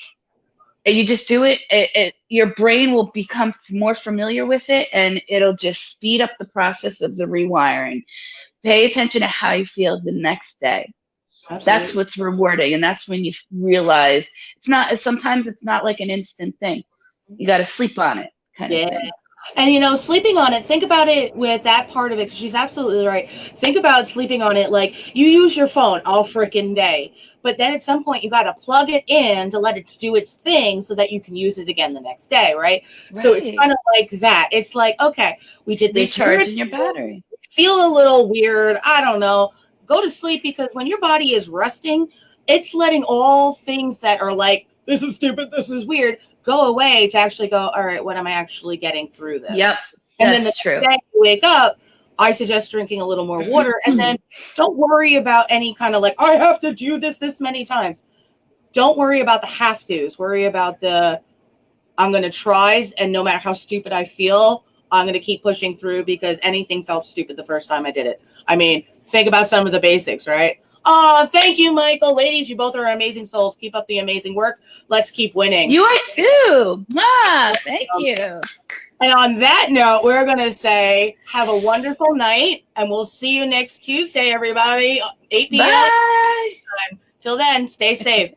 and you just do it, your brain will become more familiar with it, and it'll just speed up the process of the rewiring. Pay attention to how you feel the next day. Absolutely. That's what's rewarding, and that's when you realize sometimes it's not like an instant thing. You got to sleep on it, kind of thing. And sleeping on it, think about it with that part of it, because she's absolutely right. Think about sleeping on it like you use your phone all freaking day, but then at some point you got to plug it in to let it do its thing so that you can use it again the next day, right? So it's kind of like that. It's like, okay, we did this. Recharging your battery. Feel a little weird. I don't know. Go to sleep, because when your body is resting, it's letting all things that are like, this is stupid, this is weird, go away to actually go, all right, what am I actually getting through this? Yep. And then the next day you wake up, I suggest drinking a little more water, and then don't worry about any kind of like, I have to do this many times. Don't worry about the have tos. Worry about the I'm going to tries, and no matter how stupid I feel, I'm going to keep pushing through, because anything felt stupid the first time I did it. I mean, think about some of the basics, right? Oh, thank you, Michael. Ladies, you both are amazing souls. Keep up the amazing work. Let's keep winning. You are too. Thank you. And on that note, we're going to say have a wonderful night, and we'll see you next Tuesday, everybody, 8 p.m. Bye. Till then, stay safe.